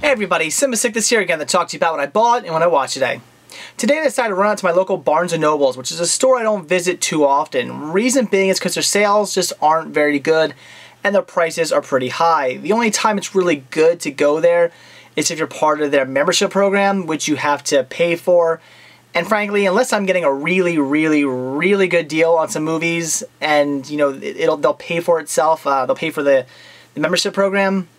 Hey everybody, Sick here again to talk to you about what I bought and what I watched today. Today I decided to run out to my local Barnes & Nobles, which is a store I don't visit too often. Reason being is because their sales just aren't very good and their prices are pretty high. The only time it's really good to go there is if you're part of their membership program, which you have to pay for. And frankly, unless I'm getting a really good deal on some movies and you know they'll pay for itself, they'll pay for the membership program,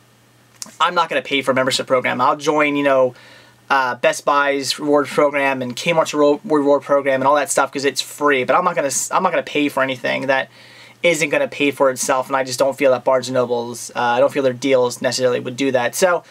I'm not going to pay for a membership program. I'll join, Best Buy's reward program and Kmart's reward program and all that stuff because it's free. But I'm not gonna pay for anything that isn't going to pay for itself. And I just don't feel that Barnes & Nobles, I don't feel their deals necessarily would do that. So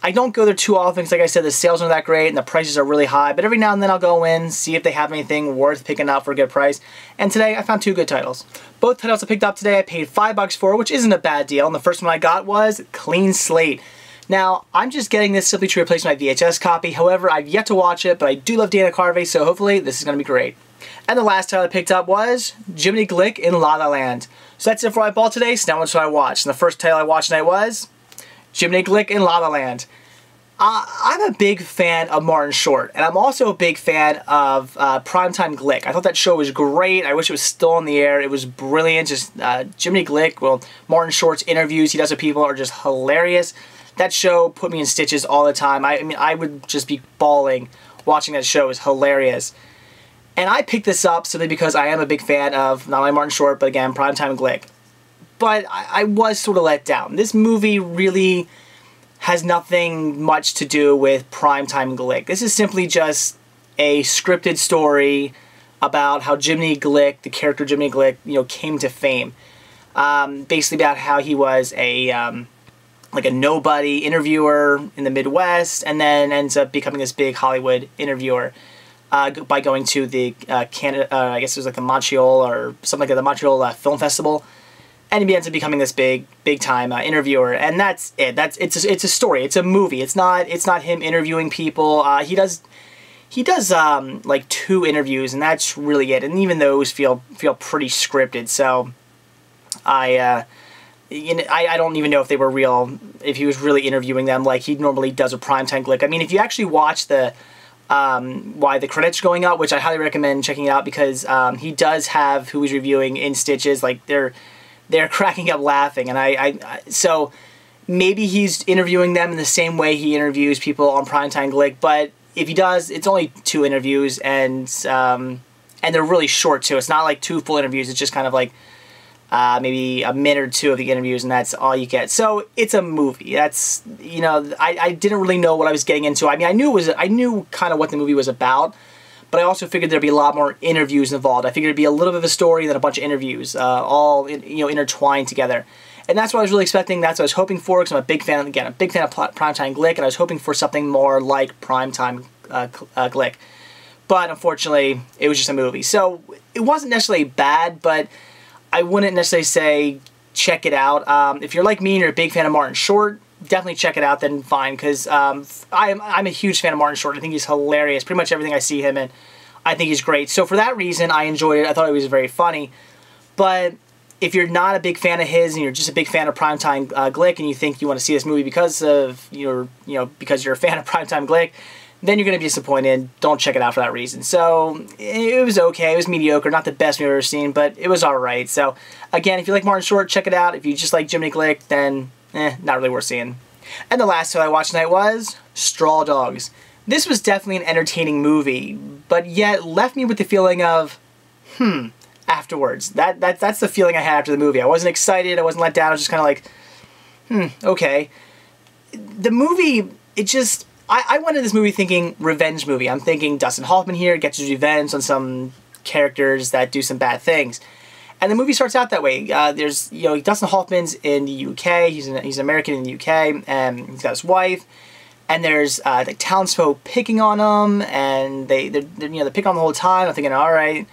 I don't go there too often because, like I said, the sales aren't that great and the prices are really high. But every now and then I'll go in, see if they have anything worth picking up for a good price. And today I found two good titles. Both titles I picked up today I paid $5 for, which isn't a bad deal. And the first one I got was Clean Slate. Now, I'm just getting this simply to replace my VHS copy. However, I've yet to watch it, but I do love Dana Carvey, so hopefully this is going to be great. And the last title I picked up was Jiminy Glick in La La Land. So that's it for what I bought today, so now what's what I watched. And the first title I watched tonight was Jiminy Glick in La La Land. I'm a big fan of Martin Short, and I'm also a big fan of Primetime Glick. I thought that show was great. I wish it was still on the air. It was brilliant. Just Jiminy Glick, well, Martin Short's interviews he does with people are just hilarious. That show put me in stitches all the time. I mean, I would just be bawling watching that show. It was hilarious. And I picked this up simply because I am a big fan of not only Martin Short, but again, Primetime Glick. But I was sort of let down. This movie really has nothing much to do with Primetime Glick. This is simply just a scripted story about how Jiminy Glick, the character Jiminy Glick, came to fame. Basically about how he was a nobody interviewer in the Midwest, and then ends up becoming this big Hollywood interviewer by going to the Canada, I guess it was like the Montreal or something like that, the Montreal Film Festival. And he ends up becoming this big time interviewer, and that's it. It's a story. It's a movie. It's not him interviewing people. He does like 2 interviews, and that's really it. And even those feel pretty scripted. So I don't even know if they were real. If he was really interviewing them like he normally does with Primetime Glick. I mean, if you actually watch the why the credits are going out, which I highly recommend checking it out because he does have who he's reviewing in stitches. Like they're cracking up laughing, and so maybe he's interviewing them in the same way he interviews people on Primetime Glick, but if he does, it's only 2 interviews, and they're really short too. It's not like 2 full interviews. It's just kind of like maybe a minute or 2 of the interviews, and that's all you get. So it's a movie. That's I didn't really know what I was getting into. I mean, I knew kind of what the movie was about. But I also figured there'd be a lot more interviews involved. I figured it'd be a little bit of a story than a bunch of interviews, all intertwined together. And that's what I was really expecting. That's what I was hoping for, because I'm a big fan. Again, a big fan of Primetime Glick, and I was hoping for something more like Primetime Glick. But unfortunately, it was just a movie. So it wasn't necessarily bad, but I wouldn't necessarily say check it out. If you're like me and you're a big fan of Martin Short, definitely check it out, then fine, because I'm a huge fan of Martin Short. I think he's hilarious. Pretty much everything I see him in, I think he's great. So for that reason, I enjoyed it. I thought it was very funny. But if you're not a big fan of his and you're just a big fan of Primetime Glick and you think you want to see this movie because of because you're a fan of Primetime Glick, then you're going to be disappointed. Don't check it out for that reason. So it was okay. It was mediocre. Not the best we've ever seen, but it was all right. So again, if you like Martin Short, check it out. If you just like Jiminy Glick, then not really worth seeing. And the last title I watched tonight was Straw Dogs. This was definitely an entertaining movie, but yet left me with the feeling of, afterwards. That's the feeling I had after the movie. I wasn't excited, I wasn't let down, I was just kind of like, okay. The movie, I went into this movie thinking revenge movie. I'm thinking Dustin Hoffman here gets his revenge on some characters that do some bad things. And the movie starts out that way. There's, Dustin Hoffman's in the UK. He's an American in the UK, and he's got his wife. And there's the townsfolk picking on him, and they're picking on him the whole time. I'm thinking, all right,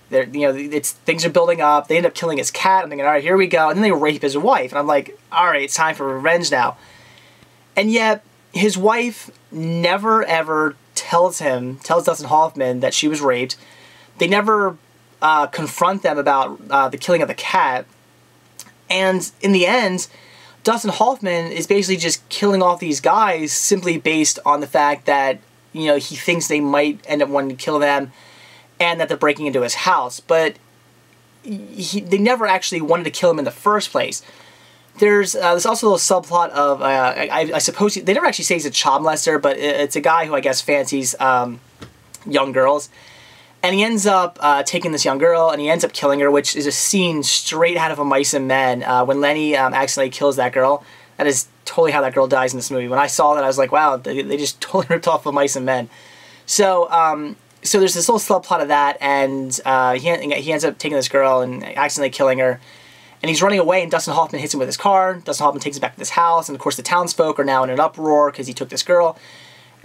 things are building up. They end up killing his cat. I'm thinking, all right, here we go. And then they rape his wife, and I'm like, all right, it's time for revenge now. And yet his wife never ever tells Dustin Hoffman that she was raped. They never confront them about the killing of the cat. And in the end, Dustin Hoffman is basically just killing off these guys simply based on the fact that, you know, he thinks they might end up wanting to kill them and that they're breaking into his house. But they never actually wanted to kill him in the first place. There's also a little subplot of, I suppose, they never actually say he's a child molester, but it's a guy who I guess fancies young girls. And he ends up taking this young girl, and he ends up killing her, which is a scene straight out of A Mice and Men. When Lenny accidentally kills that girl, that is totally how that girl dies in this movie. When I saw that, I was like, wow, they just totally ripped off A Mice and Men. So, so there's this little subplot of that, and he ends up taking this girl and accidentally killing her. And he's running away, and Dustin Hoffman hits him with his car. Dustin Hoffman takes him back to this house, and of course the townsfolk are now in an uproar because he took this girl.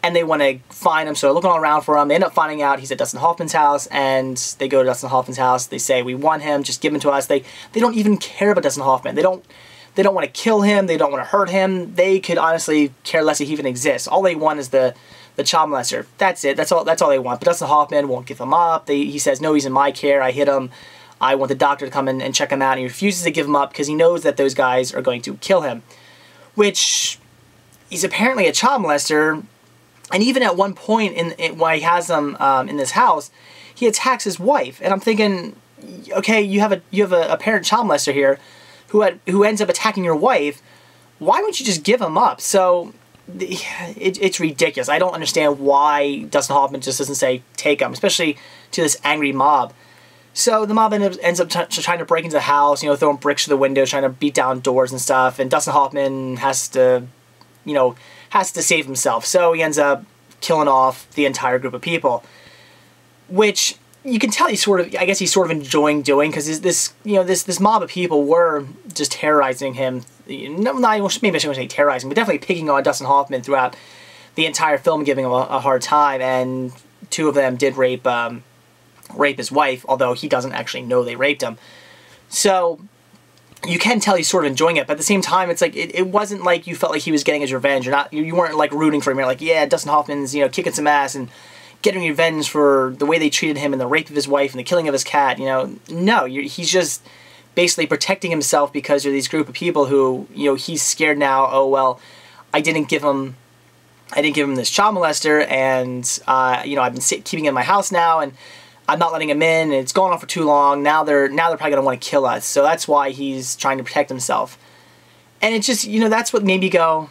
And they want to find him, so they're looking all around for him. They end up finding out he's at Dustin Hoffman's house, and they go to Dustin Hoffman's house. They say, we want him, just give him to us. They don't even care about Dustin Hoffman. They don't want to kill him. They don't want to hurt him. They could honestly care less if he even exists. All they want is the child molester. That's it. That's all they want. But Dustin Hoffman won't give him up. He says, no, he's in my care. I hit him. I want the doctor to come in and check him out. And he refuses to give him up because he knows that those guys are going to kill him. Which, he's apparently a child molester. And even at one point, while he has them in this house, he attacks his wife. And I'm thinking, okay, you have a parent child molester here who ends up attacking your wife. Why wouldn't you just give him up? So it's ridiculous. I don't understand why Dustin Hoffman just doesn't say take him, especially to this angry mob. So the mob ends up trying to break into the house, you know, throwing bricks through the windows, trying to beat down doors and stuff. And Dustin Hoffman has to save himself. So he ends up killing off the entire group of people, which you can tell he's sort of enjoying doing, because this mob of people were just terrorizing him. Maybe I shouldn't say terrorizing, but definitely picking on Dustin Hoffman throughout the entire film, giving him a hard time. And two of them did rape his wife, although he doesn't actually know they raped him. So you can tell he's sort of enjoying it, but at the same time, it's like it wasn't like you felt like he was getting his revenge. You weren't like rooting for him. You're like, yeah, Dustin Hoffman's kicking some ass and getting revenge for the way they treated him and the rape of his wife and the killing of his cat. No, he's just basically protecting himself because there's these group of people who he's scared now. Oh well, I didn't give him this child molester, and I've been keeping him in my house now, and I'm not letting him in, and it's going on for too long. Now they're probably going to want to kill us. So that's why he's trying to protect himself. And it's just, that's what made me go,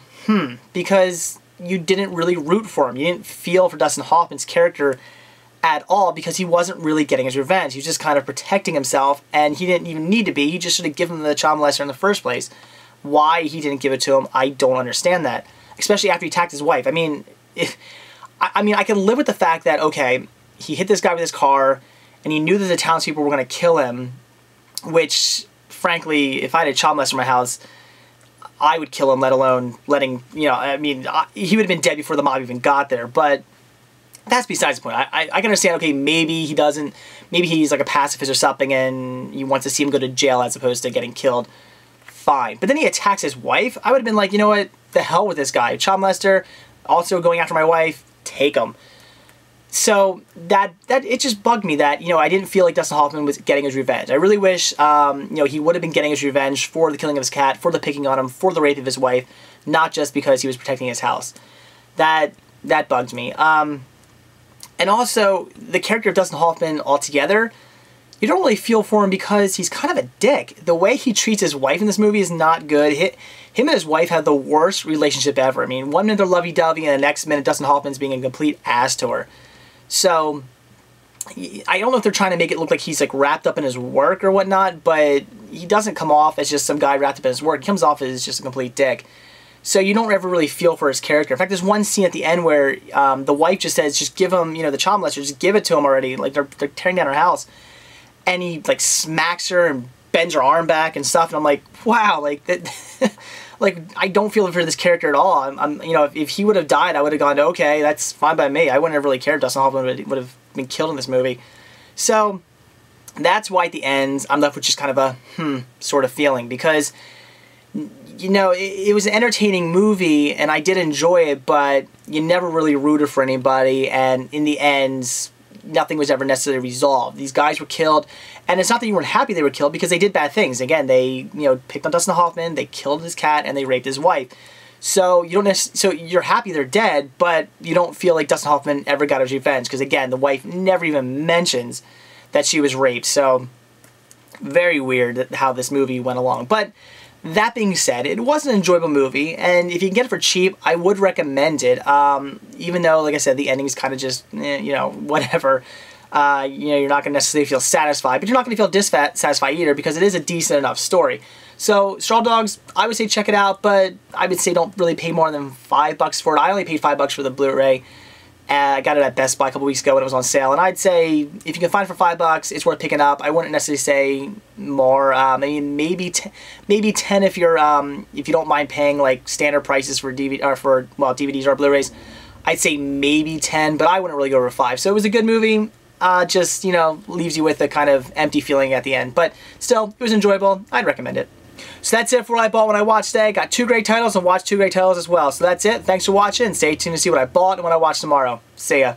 because you didn't really root for him. You didn't feel for Dustin Hoffman's character at all, because he wasn't really getting his revenge. He was just kind of protecting himself, and he didn't even need to be. He just should have given him the child molester in the first place. Why he didn't give it to him, I don't understand that. Especially after he attacked his wife. I mean, I can live with the fact that, okay, he hit this guy with his car, and he knew that the townspeople were going to kill him, which, frankly, if I had a child molester in my house, I would kill him, let alone letting, he would have been dead before the mob even got there. But that's besides the point. I can understand, okay, maybe he's like a pacifist or something, and he wants to see him go to jail as opposed to getting killed. Fine. But then he attacks his wife. I would have been like, you know what, the hell with this guy. Child molester, also going after my wife, take him. So that it just bugged me that I didn't feel like Dustin Hoffman was getting his revenge. I really wish he would have been getting his revenge for the killing of his cat, for the picking on him, for the rape of his wife, not just because he was protecting his house. That bugged me. And also the character of Dustin Hoffman altogether, you don't really feel for him because he's kind of a dick. The way he treats his wife in this movie is not good. Him and his wife have the worst relationship ever. I mean, 1 minute they're lovey-dovey, and the next minute Dustin Hoffman's being a complete ass to her. So, I don't know if they're trying to make it look like he's like wrapped up in his work or whatnot, but he doesn't come off as just some guy wrapped up in his work. He comes off as just a complete dick. So you don't ever really feel for his character. In fact, there's one scene at the end where the wife just says, just give him, the child molester, just give it to him already. Like, they're tearing down her house. And he, like, smacks her and bends her arm back and stuff. And I'm like, wow, like, that... Like, I don't feel for this character at all. If he would have died, I would have gone, okay, that's fine by me. I wouldn't have really cared if Dustin Hoffman would have been killed in this movie. So, that's why at the end, I'm left with just kind of a, sort of feeling. Because, it was an entertaining movie, and I did enjoy it, but you never really rooted for anybody. And in the end, nothing was ever necessarily resolved. These guys were killed, and it's not that you weren't happy they were killed, because they did bad things. Again, they picked on Dustin Hoffman, they killed his cat, and they raped his wife. So you're happy they're dead, but you don't feel like Dustin Hoffman ever got his revenge, because again, the wife never even mentions that she was raped. So very weird how this movie went along. But that being said, it was an enjoyable movie, and if you can get it for cheap, I would recommend it. Even though, like I said, the ending is kind of just, whatever. You're not going to necessarily feel satisfied, but you're not going to feel dissatisfied either, because it is a decent enough story. So, Straw Dogs, I would say check it out, but I would say don't really pay more than $5 for it. I only paid $5 for the Blu-ray. I got it at Best Buy a couple weeks ago when it was on sale, and I'd say if you can find it for $5, it's worth picking up. I wouldn't necessarily say more. I mean, maybe 10 if you're if you don't mind paying like standard prices for DVDs or Blu-rays. I'd say maybe 10, but I wouldn't really go over 5. So it was a good movie. Just leaves you with a kind of empty feeling at the end, but still, it was enjoyable. I'd recommend it. So that's it for what I bought when I watched today. Got 2 great titles and watched 2 great titles as well. So that's it. Thanks for watching, and stay tuned to see what I bought and what I watch tomorrow. See ya.